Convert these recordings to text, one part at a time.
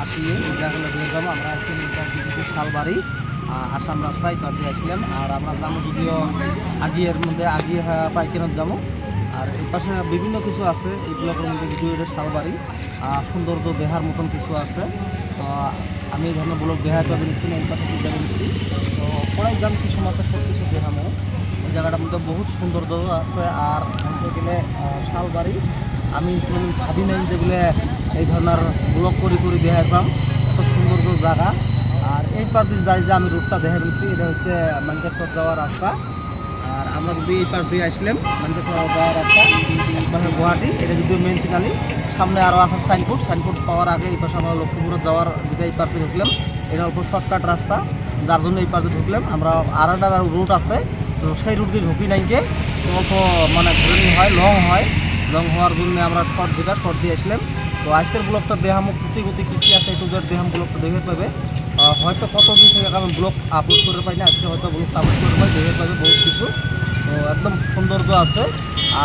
আসি এই জায়গাগুলো ঘুরে যাবো আমরা। কিছু শালবাড়ি আসাম রাস্তায় পাতে আসলাম। আর আমরা যাবো যদিও আগিয়ের মধ্যে আগিয়ে পাইকেনত যাবো। আর এই পাশে বিভিন্ন কিছু আছে এই ব্লকের মধ্যে, যদিও এটা শালবাড়ি সৌন্দর্য দেহার মতন কিছু আছে। তো আমি এই ধরনের ব্লক দেহার যাবে নিচ্ছি না, এই পাশে পূজা নিচ্ছি। তো পড়াই যাম কিছু মাত্র সব কিছু দেখামো। এই জায়গাটার মধ্যে বহুত সৌন্দর্য আছে। আর বলতে গেলে শালবাড়ি আমি ভাবি নাই যেগুলো এই ধরনের ব্লক করে দেখাই পাম, এত সৌন্দর্য জায়গা। আর এই পার দিয়ে যাই যে আমি রুটটা দেখা পেয়েছি, এটা হচ্ছে মানকেশ্বর যাওয়ার রাস্তা। আর আমরা যদি এই পার দিয়ে আসলাম মানকেশ্বর যাওয়ার রাস্তা মানে গুয়াহাটি, এটা যদিও মেন ঠিকানি। সামনে আরও আছে সাইনবোর্ড পাওয়ার আগে এই পাশে আমরা লক্ষ্মীপুরে যাওয়ার দিকে এই পার দিয়ে ঢুকলাম। এটা অল্প শর্টকাট রাস্তা, যার জন্য এই পার দিয়ে ঢুকলাম। আমরা আর একটা রুট আছে, তো সেই রুট দিয়ে ঢুকি নাইকে অল্প মানে ঘুরি হয়, লং হওয়ার জন্য আমরা শর্ট দিয়ে আসলাম। তো আজকের ব্লগটা দেহামো গতি কী আছে একটু দেহাম ব্লগটা দেখে পাবে। হয়তো কতদিন থেকে আমি ব্লগ আপলোড করে পাই না, আজকে হয়তো ব্লগটা আপলোড করে পাই, দেখে পাবে বহুত কিছু। তো একদম সৌন্দর্য আছে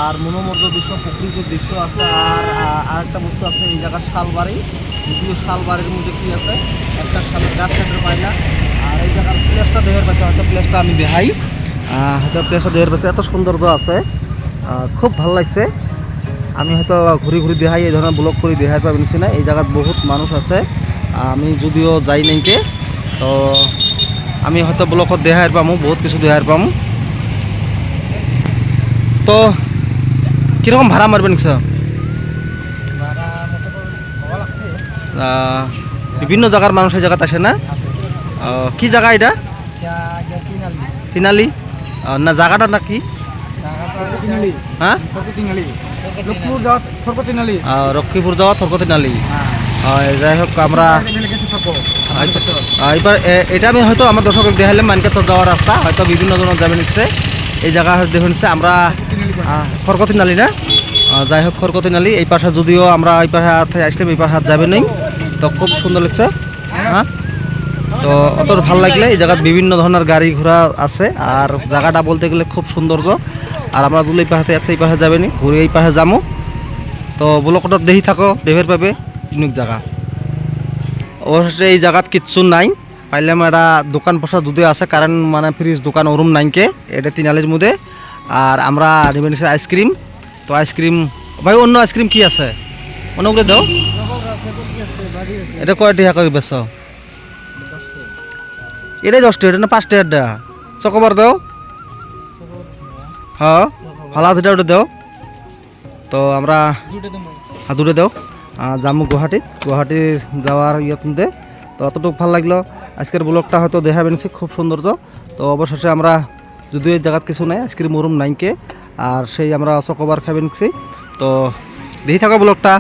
আর মনোমুগ্ধ দৃশ্য, প্রকৃতির দৃশ্য আছে। আর আরেকটা বস্তু আছে এই জায়গার শালবাড়ি, যদিও শালবাড়ির মধ্যে কী আছে একটা শালের গাছ কাটতে পাই না। আর এই জায়গার প্লেসটা দেহের পাচ্ছে, হয়তো প্লেসটা আমি দেখাই, হয়তো প্লেসটা দেহের পাচ্ছে এত সৌন্দর্য আছে, খুব ভালো লাগছে। আমি হয়তো ঘুরি দেখাই, এই ধরনের ব্লগ করে দেখাই পাবেন না। এই জায়গায় বহুত মানুষ আছে, আমি যদিও যাই নাইকে, তো আমি হয়তো ব্লগত দেখাই পামো, বহুত কিছু দেখাই পামো। তো কীরকম ভাড়া মারবেন স্যার? বিভিন্ন জায়গার মানুষ এই জায়গাতে আসে না? কি জায়গা এটা? তিনালি না জায়গাটা না কি? হ্যাঁ, লক্ষ্মীপুর যাওয়া থরকতিনালি। যাই হোক, আমরা এবার এটা আমি হয়তো আমার দর্শক দেখালাম মানকেশ্বর যাওয়ার রাস্তা, হয়তো বিভিন্ন জনের যাবে নিচ্ছে এই জায়গা দেখে নিচ্ছে। আমরা খড়কতিনালি না, যাই হোক খড়কতিনালি এই পাশে, যদিও আমরা এই পাশে আসলাম, এই পাশে যাবে নেই। তো খুব সুন্দর লাগছে। হ্যাঁ, তো অত ভালো লাগলে এই জায়গায় বিভিন্ন ধরনের গাড়ি ঘোড়া আছে। আর জায়গাটা বলতে গেলে খুব সৌন্দর্য। আর আমরা যদি এই পাশে যাচ্ছি, এই পাশে যাবে নি, ঘুরে এই পাশে যাবো। তো ব্লকটা দেখি থাকো, দেহের পাবে ইউনিক জায়গা। অবশ্যই এই জায়গাত কিচ্ছু নাই, পাইলাম একটা দোকান পয়সা দুধে আছে, কারণ মানে ফ্রিজ দোকান ওরম নাইকে এটা তিনালির মধ্যে। আর আমরা নেবে নিচ্ছি আইসক্রিম। তো আইসক্রিম ভাই, অন্য আইসক্রিম কি আছে অন্যগুলো দাও। এটা কয় টাকা করে বেশ? এটাই 10 টাকা, এটা না 5 টাকা দেওয়া চকোবার দাও। হ্যাঁ, ভালো আছে, ওটা দাও। তো আমরা দুটো দাও। যাবো গুয়াহাটির যাওয়ার মধ্যে। তো অতটুকু ভালো লাগলো আজকের ব্লগটা, হয়তো দেখাবেন খুব সৌন্দর্য। তো অবশেষে আমরা যদিও এই জায়গার কিছু নাই, আইসক্রিম ওরম নাইকে, আর সেই আমরা চকোবার খাবেন। তো দেখি থাকো ব্লগটা।